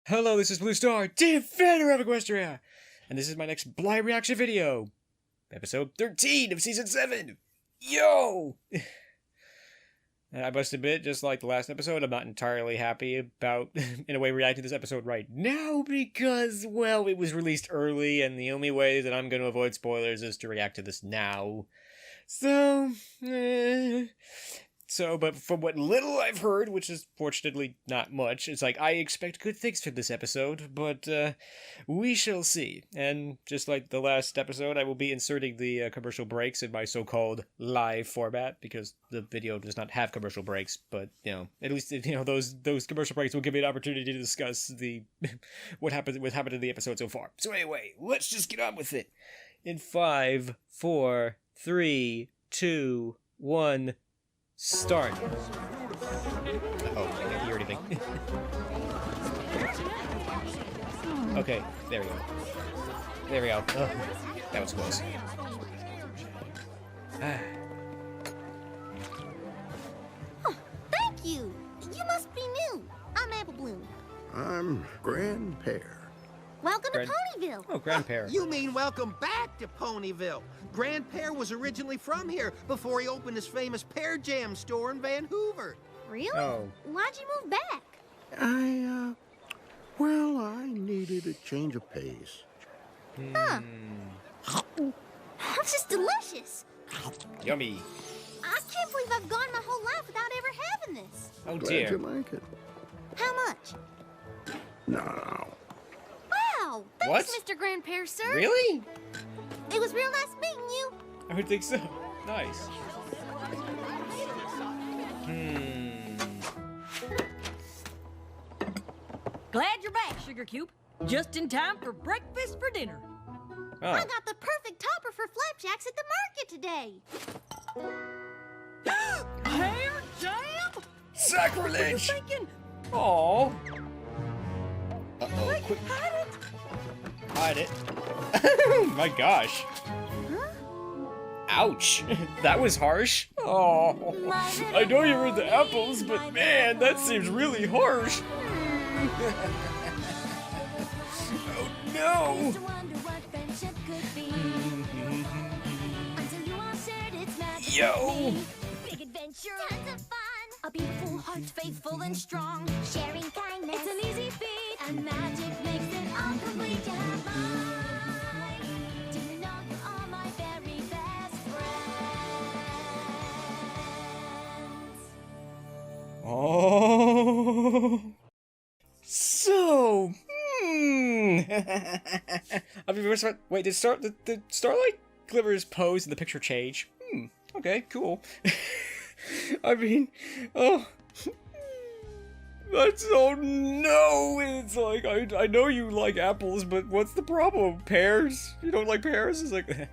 Hello, this is Blue Star, Defender of Equestria, and this is my next blind reaction video. Episode 13 of Season 7! Yo! And I must admit, just like the last episode, I'm not entirely happy about, in a way, reacting to this episode right now because, well, it was released early, and the only way that I'm going to avoid spoilers is to react to this now. But from what little I've heard, which is fortunately not much, it's like I expect good things from this episode, but we shall see. And just like the last episode, I will be inserting the commercial breaks in my so-called live format, because the video does not have commercial breaks, but, you know, at least, you know, those commercial breaks will give me an opportunity to discuss the what happened in the episode so far. So anyway, let's just get on with it. In 5, 4, 3, 2, 1... Start. Oh, I can't hear anything. Okay, there we go. There we go. Oh, that was close. Oh, thank you. You must be new. I'm Apple Bloom. I'm Grand Pear. Welcome to Ponyville. Oh, Grand Pear. You mean welcome back to Ponyville. Grand Pear was originally from here before he opened his famous Pear Jam store in Vancouver. Really? Oh. Why'd you move back? I needed a change of pace. Huh. This is delicious. Yummy. I can't believe I've gone my whole life without ever having this. Oh, Glad dear. you like it. How much? No. Wow. Thanks, Mr. Grand Pear, sir. Really? It was real nice meeting you. I would think so. Nice. Glad you're back, Sugar Cube. Just in time for breakfast for dinner. Oh. I got the perfect topper for flapjacks at the market today. Pear jam? Sacrilege! What were you thinking? Aww. Uh-oh. Hey, Quick. hide it. Hide it. My gosh. Huh? Ouch. That was harsh. Oh. I know you were the apples, but man, that seems really harsh. Oh no. Yo. Big adventure, tons of fun. A beautiful heart, faithful and strong. Sharing kindness, it's an easy feat. And magic makes it all complete. You have mine. Do you know you are my very best friends? Oh. So, I mean, wait, did the Starlight Glimmers pose in the picture change? Okay, cool. I mean, oh, oh no, it's like, I know you like apples, but what's the problem? Pears? You don't like pears? It's like,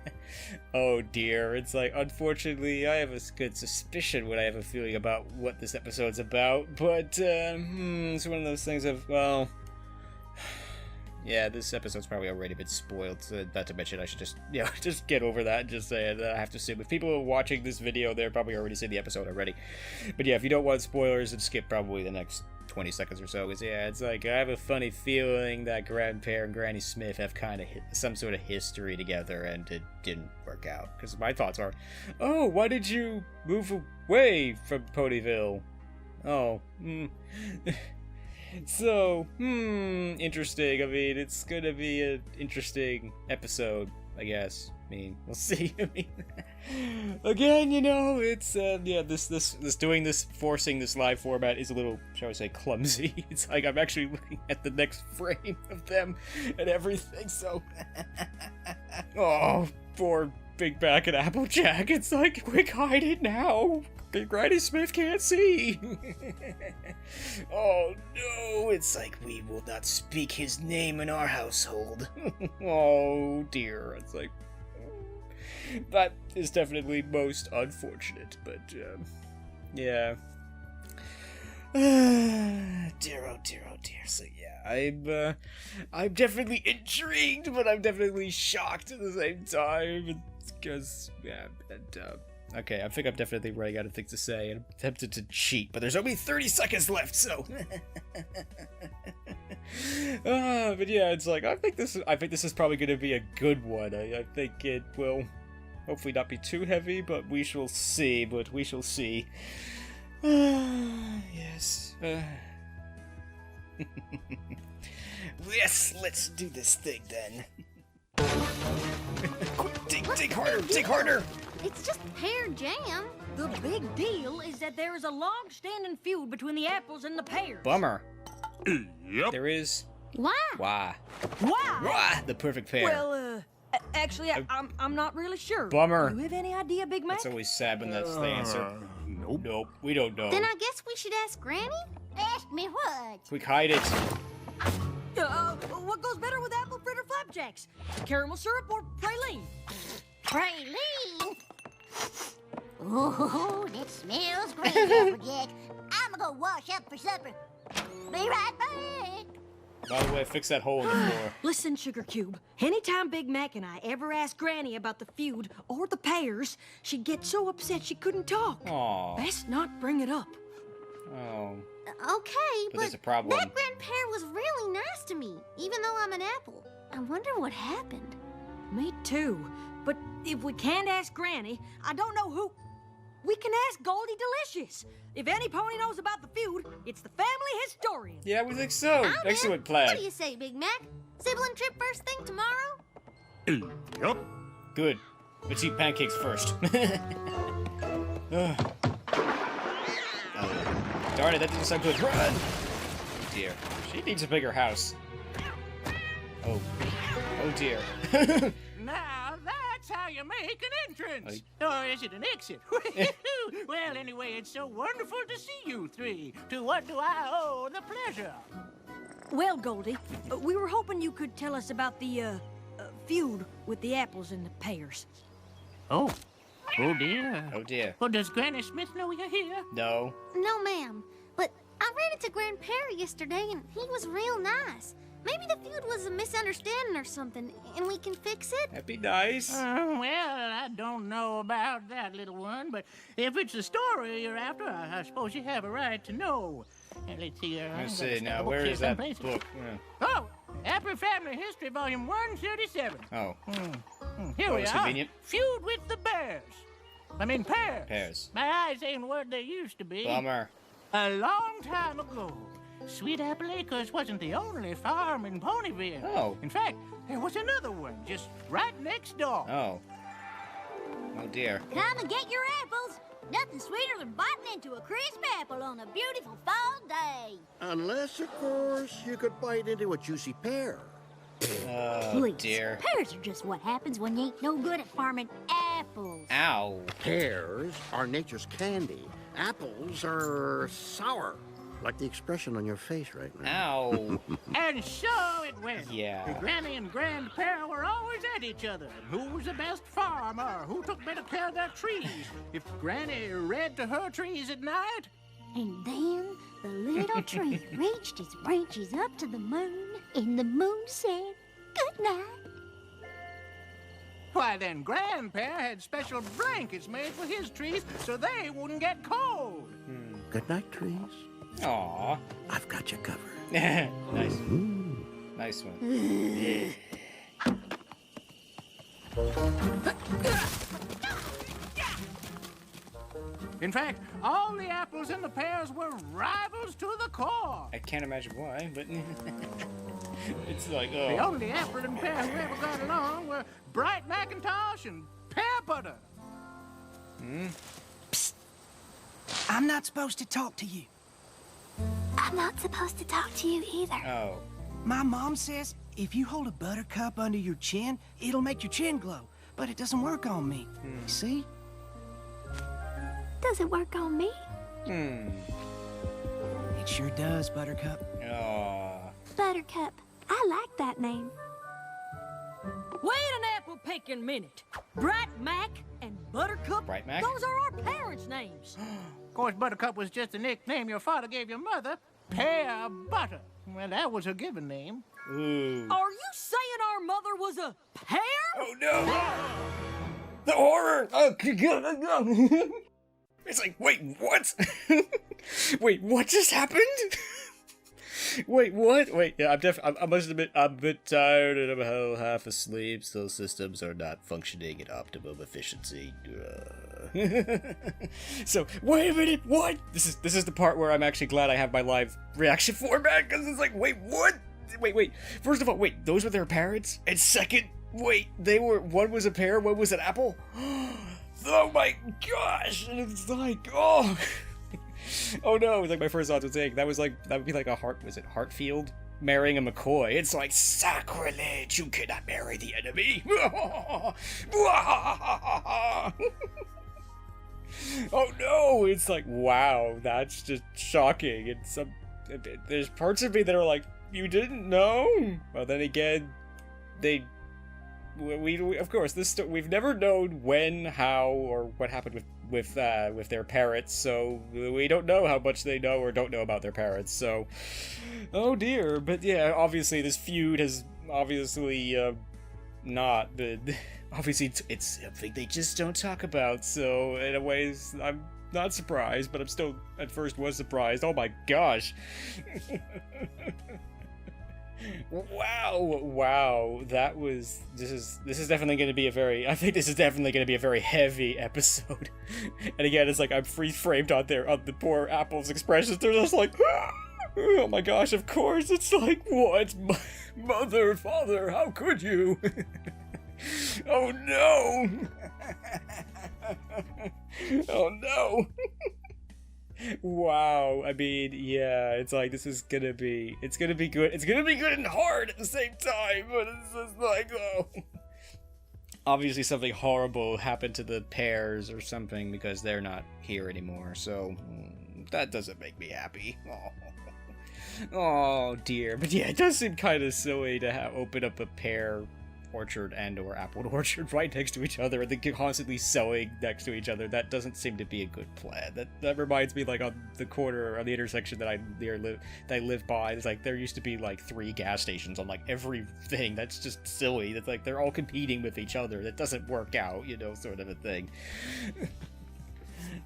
oh dear, it's like, unfortunately, I have a good suspicion what I have a feeling about what this episode's about, but, it's one of those things of, well, yeah, this episode's probably already been spoiled, so not to mention I should just, you know, just get over that and just say it. I have to assume if people are watching this video, they're probably already seen the episode already. But yeah, if you don't want spoilers, then skip probably the next 20 seconds or so, because yeah, it's like, I have a funny feeling that Grand Pear and Granny Smith have kind of some sort of history together, and it didn't work out. Because my thoughts are, oh, why did you move away from Ponyville? Oh, So, interesting. I mean, it's gonna be an interesting episode, I guess. I mean, we'll see. I mean, again, you know, it's, yeah, forcing this live format is a little, shall we say, clumsy. It's like I'm actually looking at the next frame of them and everything, so. Oh, poor Big Back and Applejack. It's like, quick, hide it now. Granny Smith can't see. Oh no, it's like we will not speak his name in our household. Oh dear, it's like, that is definitely most unfortunate, but yeah. Dear, oh dear, oh dear. So yeah, I'm definitely intrigued, but I'm definitely shocked at the same time. It's because, yeah, and Okay, I think I'm definitely running out of things to say, and I'm tempted to cheat, but there's only 30 seconds left, so... But yeah, it's like I think this is probably gonna be a good one. I think it will hopefully not be too heavy, but we shall see. Yes. Yes, let's do this thing then. Dig harder! It's just pear jam. The big deal is that there is a long-standing feud between the apples and the pears. Bummer. Yep. There is. Why? Why? Why? Why? The perfect pair. Well, actually, I'm not really sure. Bummer. Do you have any idea, Big Mac? It's always sad when that's the answer. Nope. Nope, we don't know. Then I guess we should ask Granny? Ask me what? Quick, hide it. What goes better with apple fritter flapjacks? Caramel syrup or praline? Praline? Ooh, that smells great, Applejack. I'm gonna go wash up for supper. Be right back. By the way, fix that hole in the floor. Listen, Sugar Cube. Anytime Big Mac and I ever asked Granny about the feud or the pears, she'd get so upset she couldn't talk. Aw. Best not bring it up. Oh. Okay, But there's a problem. that grandpear was really nice to me, even though I'm an apple. I wonder what happened. Me too. But if we can't ask Granny, I don't know who. We can ask Goldie Delicious. If any pony knows about the feud, it's the family historian. Yeah, we think so. I'm in. Excellent plan. What do you say, Big Mac? Sibling trip first thing tomorrow? Yep. Good. Let's eat pancakes first. Ugh. Darn it, that didn't sound good. Run! Oh dear. She needs a bigger house. Oh. Oh dear. Now that's how you make an entrance. Or is it an exit? Well, anyway, it's so wonderful to see you three. To what do I owe the pleasure? Well, Goldie, we were hoping you could tell us about the feud with the apples and the pears. Oh. Oh, dear. Oh dear. Well, does Granny Smith know you're here? No. No, ma'am. But I ran into Grandpear yesterday, and he was real nice. Maybe the feud was a misunderstanding or something, and we can fix it? That'd be nice. Well, I don't know about that, little one, but if it's the story you're after, I suppose you have a right to know. And let's see. Let's see now. Where is that book? Yeah. Oh, Apple Family History, Volume 137. Oh. Here Oh, we it's are. convenient. Feud with the bears. I mean pears. Pears. My eyes ain't what they used to be. Bummer. A long time ago, Sweet Apple Acres wasn't the only farm in Ponyville. Oh. In fact, there was another one just right next door. Oh. Oh dear. Come and get your apples. Nothing sweeter than biting into a crisp apple on a beautiful fall day. Unless, of course, you could bite into a juicy pear. Oh Please, dear. pears are just what happens when you ain't no good at farming apples. Ow. Pears are nature's candy. Apples are sour, like the expression on your face right now. Ow. And so it went. Yeah. Granny and Grandpa were always at each other. And who was the best farmer? Who took better care of their trees? If Granny read to her trees at night, And then the little tree reached its branches up to the moon, and the moon said, "Good night." why then Grandpa had special blankets made for his trees so they wouldn't get cold. Good night, trees. Aw. I've got you covered. Nice. Nice one. In fact, all the apples and the pears were rivals to the core. I can't imagine why, but it's like, The oh. only apple and pear who ever got along were Bright Macintosh and Pear Butter. I'm not supposed to talk to you. I'm not supposed to talk to you either. Oh. My mom says if you hold a buttercup under your chin, it'll make your chin glow. But it doesn't work on me. See? Does it work on me? Hmm. It sure does, Buttercup. Aw. Buttercup. I like that name. Wait an apple picking minute. Bright Mac and Buttercup. Bright Mac? Those are our parents' names. Of course, Buttercup was just a nickname your father gave your mother. Pear Butter. Well, that was her given name. Ooh. Are you saying our mother was a pear? Oh no! The horror! Oh, God. It's like, wait, what? Wait, what just happened? Wait, what? Wait, yeah, I must admit, I'm a bit tired and I'm half asleep, so systems are not functioning at optimum efficiency. So, wait a minute, what? This is the part where I'm actually glad I have my live reaction format, because it's like, wait, what? Wait. First of all, wait, those were their parents? And second, wait, one was a pear, one was an apple? Oh my gosh! And it's like, oh... Oh no, it's like my first thought was saying that would be like a Hartfield marrying a McCoy. It's like sacrilege, you cannot marry the enemy. Oh no, it's like, wow, that's just shocking. There's parts of me that are like, you didn't know? Well, then again, we of course, we've never known when, how, or what happened with their parents, so we don't know how much they know or don't know about their parents, so oh dear. But yeah, obviously this feud has obviously not been, obviously it's something they just don't talk about, so in a way I'm not surprised, but I'm still at first was surprised. Oh my gosh. Wow, this is definitely going to be I think this is definitely going to be a very heavy episode. And again, it's like I'm freeze-framed on the poor Apple's expressions. They're just like, oh my gosh, of course. It's like, what? Mother, father, how could you? Oh no. Oh no. Wow, I mean, yeah, it's like, it's gonna be good. It's gonna be good and hard at the same time, but it's just like, oh. Obviously something horrible happened to the Pears or something because they're not here anymore, so that doesn't make me happy. Oh dear. But yeah, it does seem kind of silly to open up a pear orchard and or apple orchard right next to each other and then constantly sewing next to each other. That doesn't seem to be a good plan. That reminds me, like, on the corner, on the intersection that I live by, it's like there used to be like 3 gas stations on like everything. That's just silly. That's like they're all competing with each other. That doesn't work out, sort of a thing.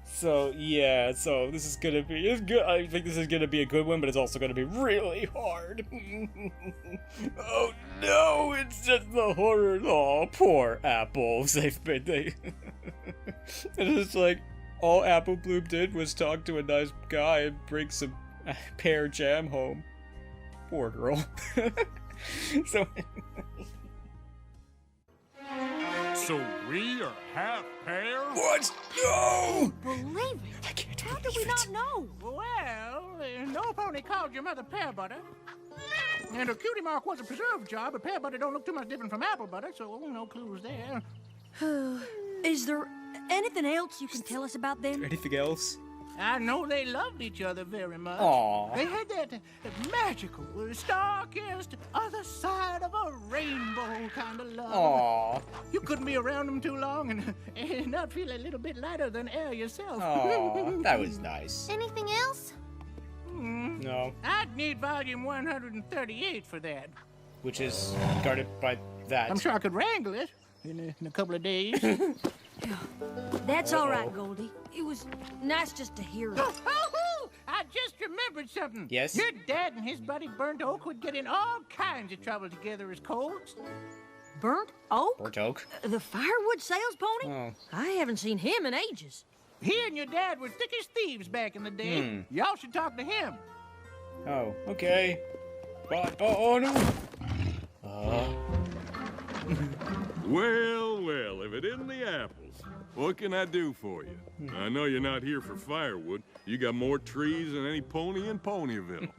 So yeah, so this is gonna be, it's good. I think this is gonna be a good one, but it's also gonna be really hard. Oh no, it's just the horror. Oh, poor apples. It's just like all Apple Bloom did was talk to a nice guy and bring some pear jam home. Poor girl. So. So we are half pear? What? No! Believe it. I can't How did we not know? Well, no pony called your mother pear butter. And her cutie mark was a preserved jar, but pear butter don't look too much different from apple butter, so no clues there. Is there anything else you can tell us about them? Anything else? I know they loved each other very much. Aww. They had that magical, star-kissed, other side of a rainbow kind of love. Aww. You couldn't be around them too long and not feel a little bit lighter than air yourself. Aww, that was nice. Anything else? No. I'd need volume 138 for that. Which is guarded by that. I'm sure I could wrangle it in a couple of days. That's all right, Goldie. It was nice just to hear it. I just remembered something. Yes? Your dad and his buddy Burnt Oak would get in all kinds of trouble together as colts. Burnt Oak? Burnt Oak? The firewood sales pony? Oh. I haven't seen him in ages. He and your dad were thick as thieves back in the day. Y'all should talk to him. Oh, okay. Bye. Oh no! Well, if it isn't the apples, what can I do for you? I know you're not here for firewood. You got more trees than any pony in Ponyville.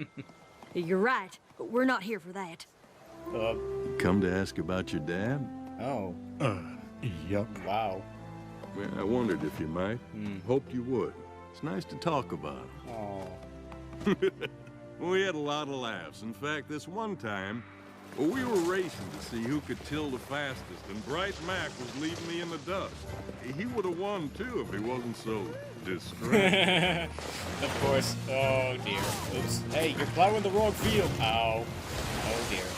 You're right. We're not here for that. Come to ask about your dad? Oh. Yep. Wow. Well, I wondered if you might. Hoped you would. It's nice to talk about him. Oh. We had a lot of laughs. In fact, this one time, we were racing to see who could till the fastest, and Bright Mac was leaving me in the dust. He would have won, too, if he wasn't so distracted. Of course. Oh, dear. Oops. Hey, you're plowing the wrong field. Ow. Oh, dear.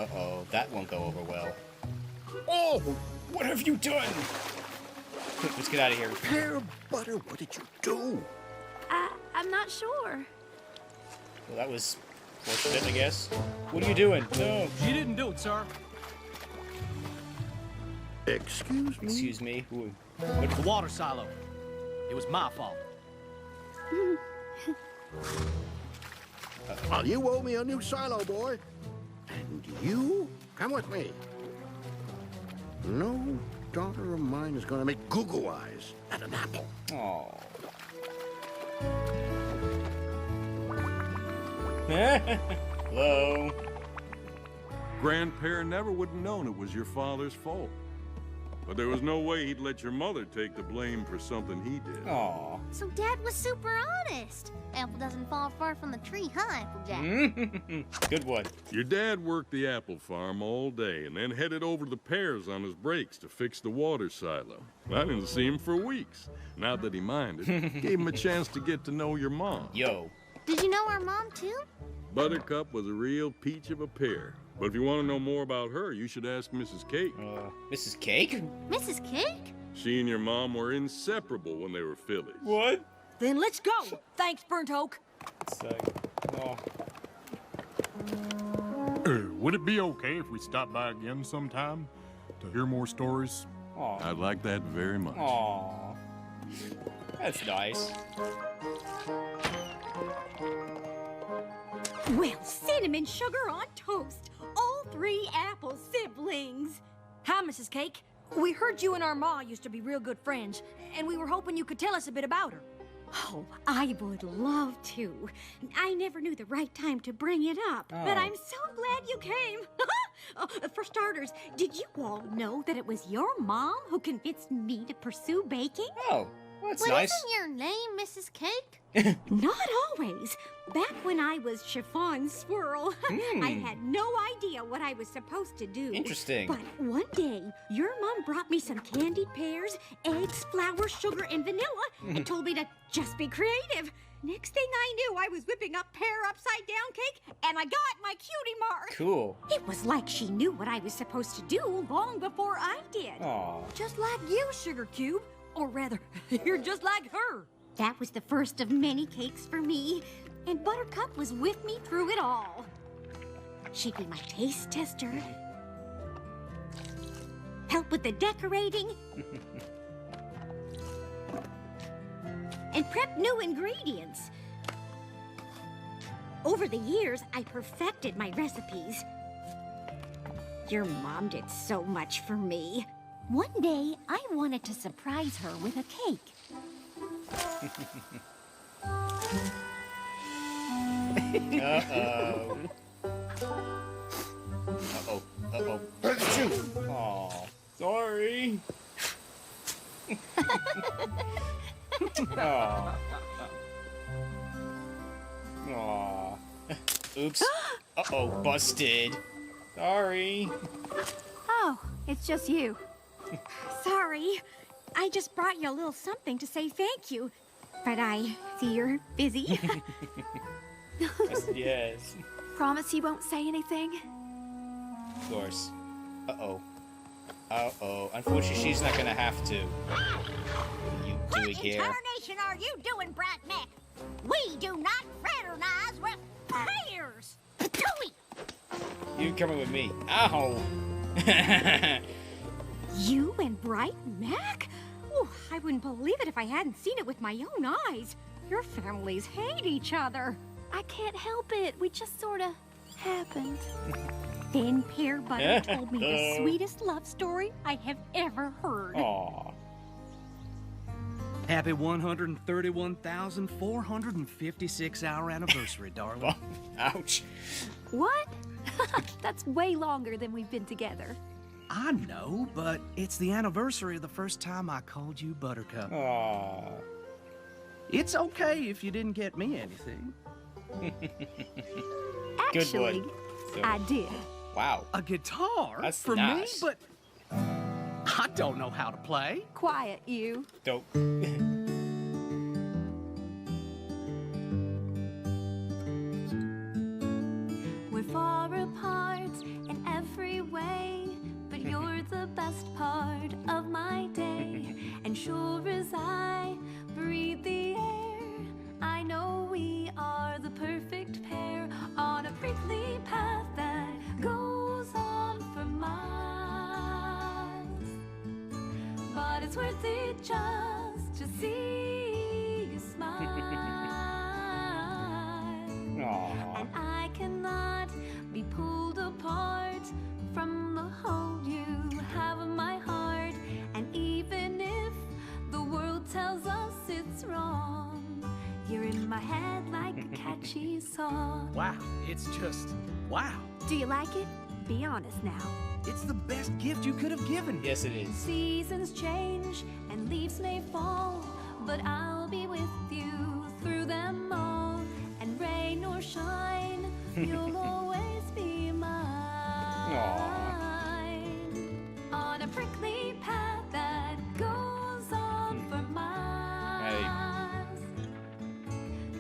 Uh-oh. That won't go over well. Oh! What have you done? Let's get out of here. Pear butter, what did you do? I I'm not sure. Well, that was fortunate, I guess. What are you doing? No. You didn't do it, sir. Excuse me? Excuse me? Ooh. It's the water silo. It was my fault. Well, you owe me a new silo, boy. And you? Come with me. No daughter of mine is gonna make goo-goo eyes at an apple. Aww. Hello. Grandpa never would have known it was your father's fault. But there was no way he'd let your mother take the blame for something he did. Aww. So Dad was super honest. Apple doesn't fall far from the tree, huh, Applejack? Good one. Your dad worked the apple farm all day and then headed over to the Pears on his breaks to fix the water silo. I didn't see him for weeks. Not that he minded. Gave him a chance to get to know your mom. Yo. Did you know our mom, too? Buttercup was a real peach of a pear. But if you want to know more about her, you should ask Mrs. Cake. Mrs. Cake? Mrs. Cake? She and your mom were inseparable when they were fillies. What? Then let's go. Thanks, Burnt Oak. It's like, oh. Would it be okay if we stopped by again sometime to hear more stories? Aw. I'd like that very much. Aww. That's nice. Well, cinnamon sugar on toast. All 3 Apple siblings. Hi, Mrs. Cake. We heard you and our ma used to be real good friends, and we were hoping you could tell us a bit about her. Oh, I would love to. I never knew the right time to bring it up, but I'm so glad you came. For starters, did you all know that it was your mom who convinced me to pursue baking? Oh, well, that's What nice. isn't your name, Mrs. Cake? Not always. Back when I was Chiffon Swirl, I had no idea what I was supposed to do. Interesting. But one day, your mom brought me some candied pears, eggs, flour, sugar, and vanilla, and told me to just be creative. Next thing I knew, I was whipping up pear upside down cake, and I got my cutie mark. Cool. It was like she knew what I was supposed to do long before I did. Aw. Just like you, Sugar Cube. Or rather, you're just like her. That was the first of many cakes for me, and Buttercup was with me through it all. She'd be my taste tester, help with the decorating, and prep new ingredients. Over the years, I perfected my recipes. Your mom did so much for me. One day, I wanted to surprise her with a cake. Uh-oh. Uh-oh. Uh-oh. Achoo! Aw. Sorry. Aw. Aw. Oops. Uh-oh. Busted. Sorry. Oh, it's just you. Sorry. I just brought you a little something to say thank you. But I see you're busy. Yes. Promise you won't say anything? Of course. Uh-oh. Uh-oh. Unfortunately, she's not gonna have to. What are you doing here? What in tarnation are you doing, Brat Neck? We do not fraternize with pears. You coming with me. Ow! You and Bright Mac? Oh, I wouldn't believe it if I hadn't seen it with my own eyes. Your families hate each other. I can't help it. We just sort of happened. Then Pear Butter told me the sweetest love story I have ever heard. Aw. Happy 131,456 hour anniversary, darling. Ouch. What? That's way longer than we've been together. I know, but it's the anniversary of the first time I called you Buttercup. Aw. It's okay if you didn't get me anything. Actually, Good one. I did. Wow. A guitar That's for nice. me, but I don't know how to play. Quiet, you. Dope. We're far apart in every way, but you're the best part of my day. And sure as I breathe the air, I know thought. Wow, it's just wow. Do you like it? Be honest now. It's the best gift you could have given me. Yes, it is. Seasons change and leaves may fall, but I'll be with you through them all. And rain or shine, you'll always be mine. On a prickly path that goes on for miles.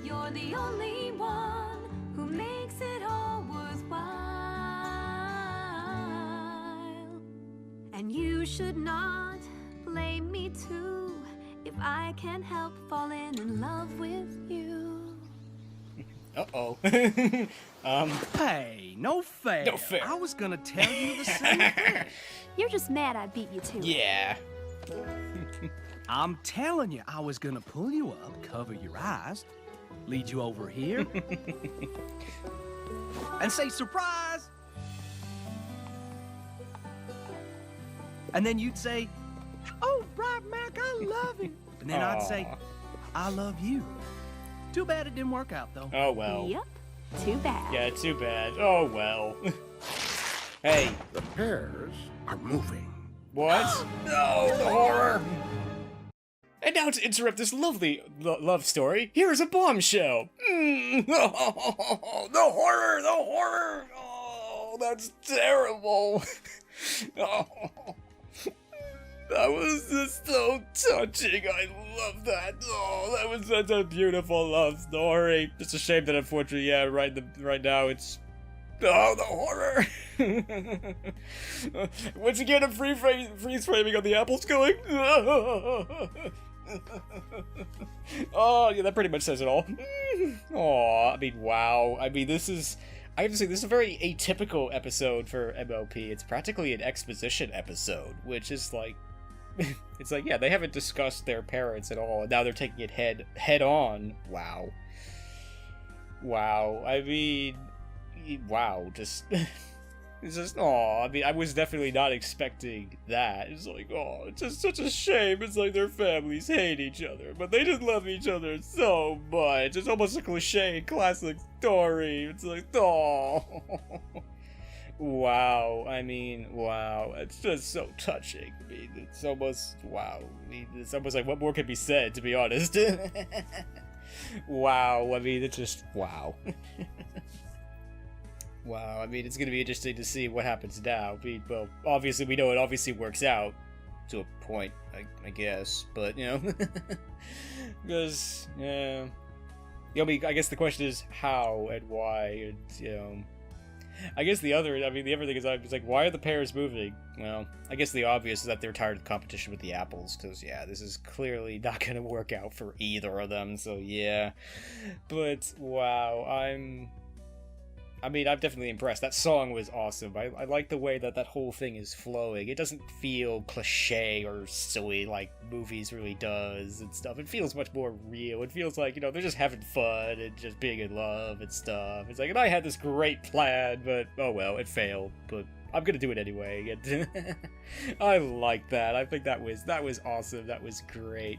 You're the only one who makes it all worthwhile. And you should not blame me too if I can't help falling in love with you. Uh-oh. Hey, no fair. No fair. I was gonna tell you the same thing. You're just mad I beat you to it. Yeah. I'm telling you, I was gonna pull you up, cover your eyes, lead you over here, and say, surprise! And then you'd say, oh, Bright Mac, I love him. And then I'd say, I love you. Too bad it didn't work out, though. Oh, well. Yep. Too bad. Yeah, too bad. Oh, well. Hey. The pears are moving. What? No, the horror! And now to interrupt this lovely love story, here's a bombshell. Oh, the horror, the horror! Oh, that's terrible. Oh, that was just so touching. I love that. Oh, that was such a beautiful love story. Just a shame that unfortunately, yeah, right now it's... Oh, the horror! Once again, a freeze framing on the apples going. Oh, yeah, that pretty much says it all. Oh, I mean, wow. I mean, this is... I have to say, this is a very atypical episode for MLP. It's practically an exposition episode, which is like... It's like, yeah, they haven't discussed their parents at all, and now they're taking it head on. Wow. Wow. I mean... Wow, just... It's just, I mean, I was definitely not expecting that. It's like, it's just such a shame. It's like their families hate each other, but they just love each other so much. It's almost a cliche classic story. It's like, wow. I mean, wow. It's just so touching. I mean, it's almost, wow. I mean, it's almost like, what more can be said, to be honest? Wow. I mean, it's just, wow. Wow, I mean, it's going to be interesting to see what happens now. Well, obviously, we know it obviously works out to a point, I guess. But, you know, because, yeah. I mean, I guess the question is how and why, and, you know. I guess the other thing is, I was like, why are the pears moving? Well, I guess the obvious is that they're tired of the competition with the apples, because, yeah, this is clearly not going to work out for either of them, so, yeah. But, wow, I'm definitely impressed. That song was awesome. I like the way that whole thing is flowing. It doesn't feel cliche or silly like movies really does and stuff. It feels much more real. It feels like, you know, they're just having fun and just being in love and stuff. It's like, and I had this great plan, but oh well, it failed. But I'm gonna do it anyway. And I like that. I think that was awesome. That was great.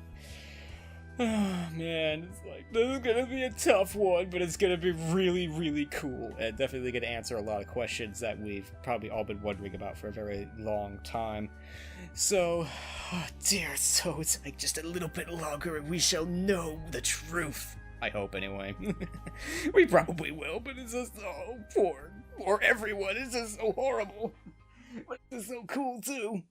Oh man, it's like, this is gonna be a tough one, but it's gonna be really, really cool, and definitely gonna answer a lot of questions that we've probably all been wondering about for a very long time. So, oh dear, so it's like just a little bit longer and we shall know the truth. I hope, anyway. We probably will, but it's just, oh, poor everyone, it's just so horrible. But it's so cool, too.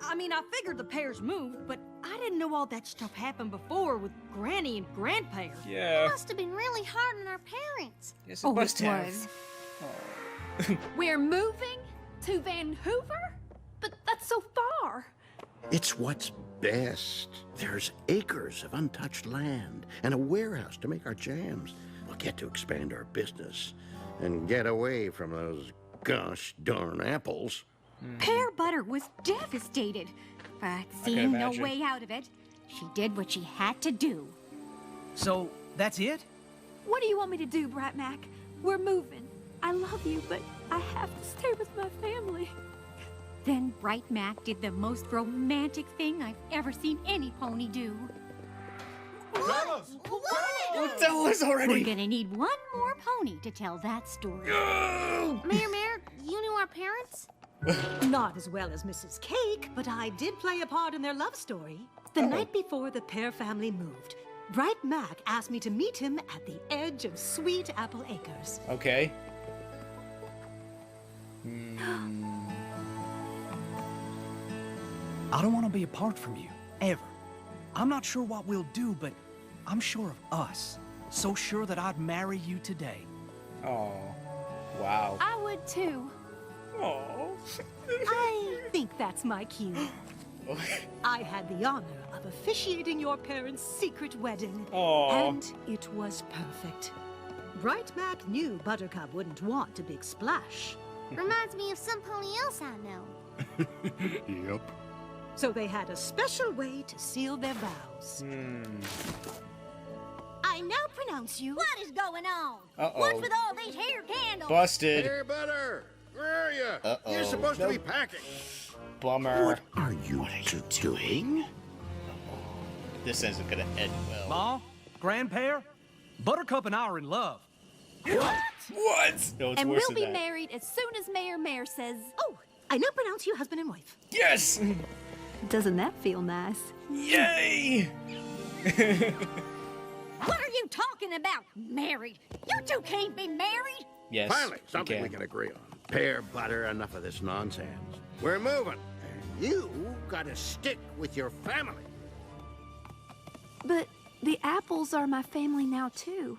I mean, I figured the pears moved, but I didn't know all that stuff happened before with Granny and Grandpa. Yeah. It must have been really hard on our parents. Yes, it must have. We're moving to Vancouver? But that's so far. It's what's best. There's acres of untouched land and a warehouse to make our jams. We'll get to expand our business and get away from those gosh darn apples. Pear Butter was devastated, but seeing no way out of it, she did what she had to do. So, that's it? What do you want me to do, Bright Mac? We're moving. I love you, but I have to stay with my family. Then Bright Mac did the most romantic thing I've ever seen any pony do. What? What? Well, tell us already. We're gonna need one more pony to tell that story. Mayor, you knew our parents? Not as well as Mrs. Cake, but I did play a part in their love story. The night before the Pear family moved, Bright Mac asked me to meet him at the edge of Sweet Apple Acres. Okay. I don't want to be apart from you, ever. I'm not sure what we'll do, but I'm sure of us. So sure that I'd marry you today. Oh, wow. I would too. Oh. I think that's my cue. I had the honor of officiating your parents' secret wedding. Aw. And it was perfect. Bright Mac knew Buttercup wouldn't want a big splash. Reminds me of some pony else I know. Yep. So they had a special way to seal their vows. I now pronounce you. What is going on? Uh-oh. What's with all these hair candles? Busted. Hey, Butter! Where are you? Uh-oh. You're supposed to be packing. Bummer. What are you doing? This isn't gonna end well. Ma, Grandpa, Buttercup and I are in love. What? No, it's And worse we'll than be that. married as soon as Mayor says. Oh, I now pronounce you husband and wife. Yes! Doesn't that feel nice? Yay! What are you talking about? Married? You two can't be married. Yes. Finally, something we can agree on. Pear, Butter, enough of this nonsense. We're moving. And you gotta stick with your family. But the apples are my family now too.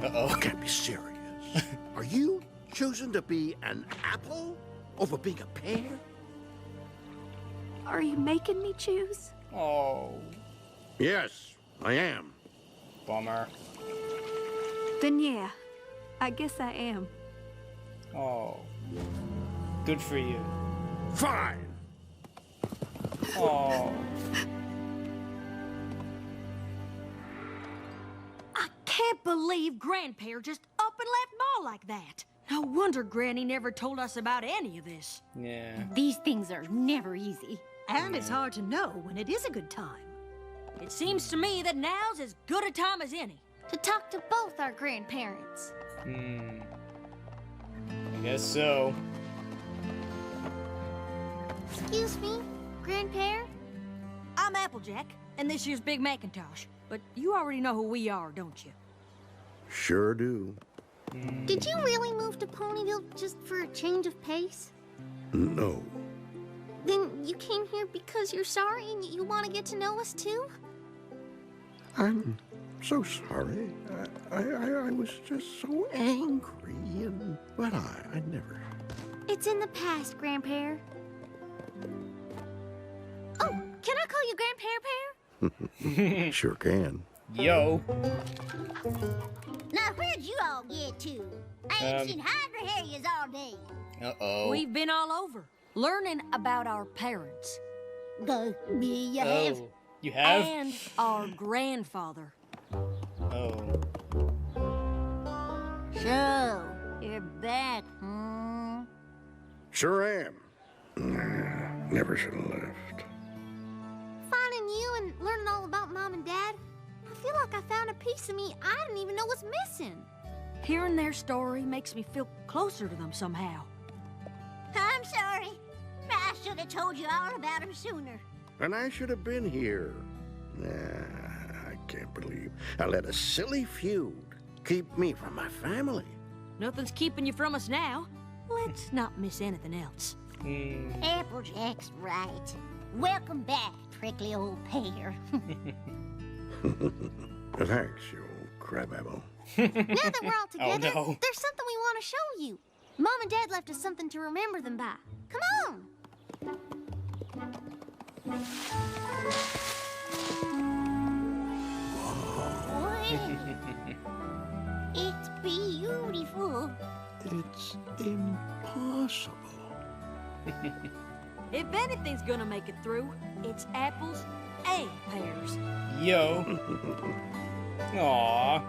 Uh-oh. You can't be serious. Are you choosing to be an apple over being a pear? Are you making me choose? Oh. Yes, I am. Bummer. Then yeah, I guess I am. Oh. Good for you. Fine. Oh. I can't believe Grandpa just up and left Ma like that. No wonder Granny never told us about any of this. Yeah. These things are never easy. And it's hard to know when it is a good time. It seems to me that now's as good a time as any. To talk to both our grandparents. I guess so. Excuse me, Grandpa? I'm Applejack, and this year's Big Macintosh. But you already know who we are, don't you? Sure do. Did you really move to Ponyville just for a change of pace? No. Then you came here because you're sorry and you want to get to know us too? I'm so sorry. I was just so angry, but I never... It's in the past, Grandpa. Oh, can I call you Grandpa Pear? Sure can. Yo. Now, where'd you all get to? I ain't seen Hydra Harriers all day. Uh-oh. We've been all over, learning about our parents. Me, you have? Oh. You have? And our grandfather. Oh. So, you're back, hmm? Sure am. Never should have left. Finding you and learning all about Mom and Dad, I feel like I found a piece of me I didn't even know was missing. Hearing their story makes me feel closer to them somehow. I'm sorry. I should have told you all about him sooner. And I should have been here. I can't believe I let a silly feud keep me from my family. Nothing's keeping you from us now. Let's not miss anything else. Applejack's right. Welcome back, prickly old Pear. Thanks, you old crabapple. Now that we're all together, no. there's something we want to show you. Mom and Dad left us something to remember them by. Come on. It's beautiful. It's impossible. If anything's gonna make it through, it's apples and pears. Yo. Aww.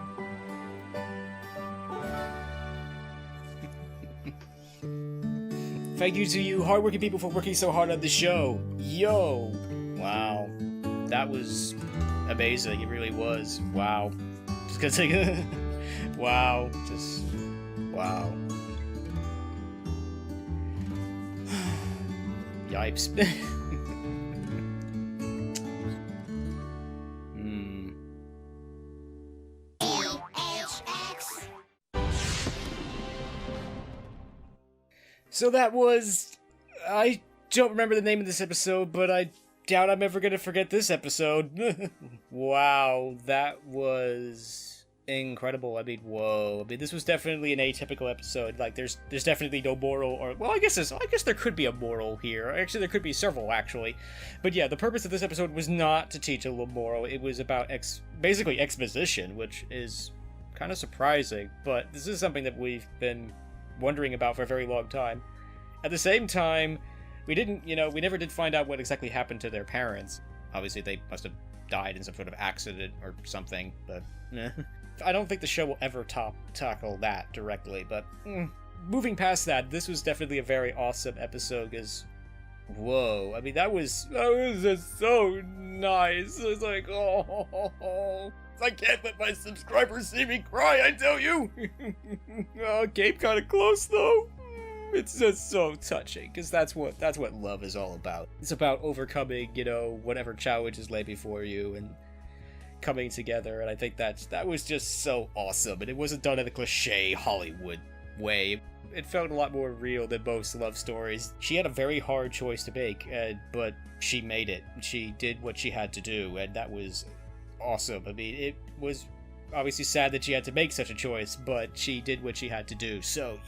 Thank you to you hardworking people for working so hard on the show. Yo. Wow. that was amazing. It really was. Wow. Just gonna say, wow. Just, wow. Yipes. So that was... I don't remember the name of this episode, but I doubt I'm ever gonna forget this episode. Wow, that was incredible. I mean, whoa. I mean, this was definitely an atypical episode. Like, there's definitely no moral, or... Well, I guess there could be a moral here. Actually, there could be several, actually. But yeah, the purpose of this episode was not to teach a little moral. It was about basically exposition, which is kind of surprising. But this is something that we've been wondering about for a very long time. At the same time, we never did find out what exactly happened to their parents. Obviously, they must have died in some sort of accident or something, but I don't think the show will ever tackle that directly, but moving past that, this was definitely a very awesome episode, because, whoa, I mean, that was just so nice. It was like, oh, I can't let my subscribers see me cry, I tell you! Oh, came kind of close, though. It's just so touching, because that's what love is all about. It's about overcoming, whatever challenges lay before you, and coming together, and I think that was just so awesome, and it wasn't done in a cliche Hollywood way. It felt a lot more real than most love stories. She had a very hard choice to make, but she made it. She did what she had to do, and that was awesome. I mean, it was obviously sad that she had to make such a choice, but she did what she had to do. So,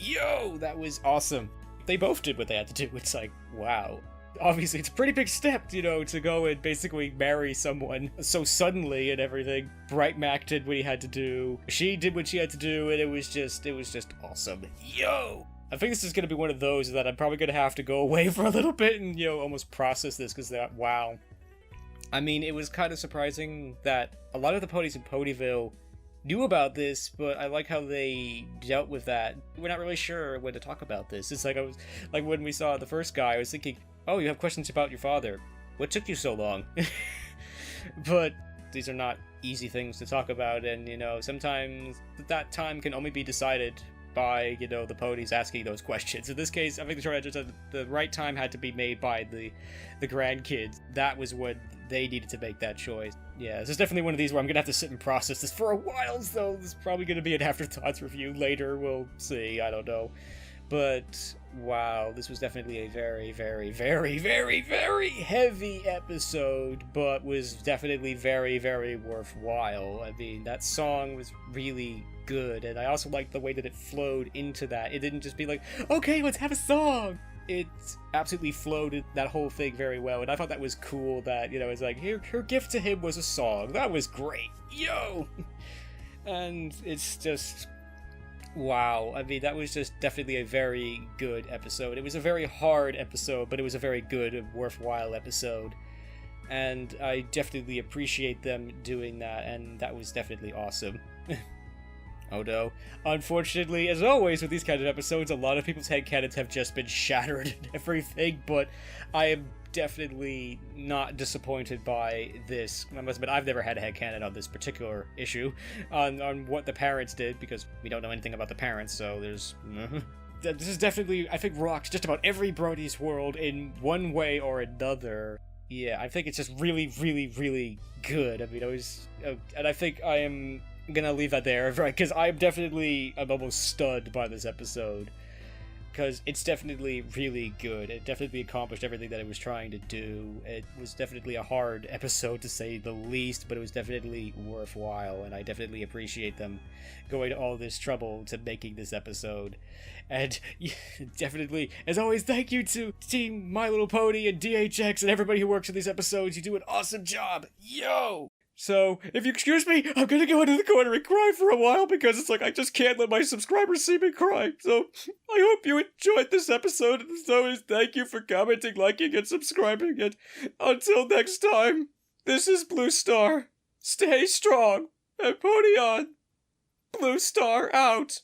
that was awesome. They both did what they had to do. It's like, wow. Obviously, it's a pretty big step, to go and basically marry someone so suddenly and everything. Bright Mac did what he had to do. She did what she had to do, and it was just awesome. I think this is going to be one of those that I'm probably going to have to go away for a little bit and, almost process this, because wow. I mean, it was kind of surprising that a lot of the ponies in Ponyville knew about this, but I like how they dealt with that. We're not really sure when to talk about this. It's like when we saw the first guy, I was thinking, oh, you have questions about your father. What took you so long? But these are not easy things to talk about, and, sometimes that time can only be decided by, the ponies asking those questions. In this case, I think the short answer is that the right time had to be made by the grandkids. That was when they needed to make that choice. Yeah, this is definitely one of these where I'm gonna have to sit and process this for a while, so this is probably gonna be an afterthoughts review later. We'll see, I don't know. But, wow, this was definitely a very, very, very, very, very heavy episode, but was definitely very, very worthwhile. I mean, that song was really good, and I also liked the way that it flowed into that. It didn't just be like, okay, let's have a song! It absolutely flowed that whole thing very well, and I thought that was cool that, it's like, her gift to him was a song. That was great. And it's just... wow. I mean, that was just definitely a very good episode. It was a very hard episode, but it was a very good and worthwhile episode. And I definitely appreciate them doing that, and that was definitely awesome. Oh no. Unfortunately, as always with these kind of episodes, a lot of people's headcanons have just been shattered and everything, but I am definitely not disappointed by this. I must admit, I've never had a headcanon on this particular issue, on what the parents did, because we don't know anything about the parents, so there's... This is definitely, I think, rocks just about every Brody's world in one way or another. Yeah, I think it's just really, really, really good. I mean, and I think I am gonna leave that there, right? Because I'm almost stunned by this episode. Because it's definitely really good. It definitely accomplished everything that it was trying to do. It was definitely a hard episode, to say the least, but it was definitely worthwhile, and I definitely appreciate them going to all this trouble to making this episode. And definitely, as always, thank you to Team My Little Pony and DHX and everybody who works on these episodes. You do an awesome job. So, if you excuse me, I'm gonna go into the corner and cry for a while, because it's like I just can't let my subscribers see me cry. So, I hope you enjoyed this episode, and as always, thank you for commenting, liking, and subscribing, and until next time, this is Blue Star. Stay strong, and pony on. Blue Star out.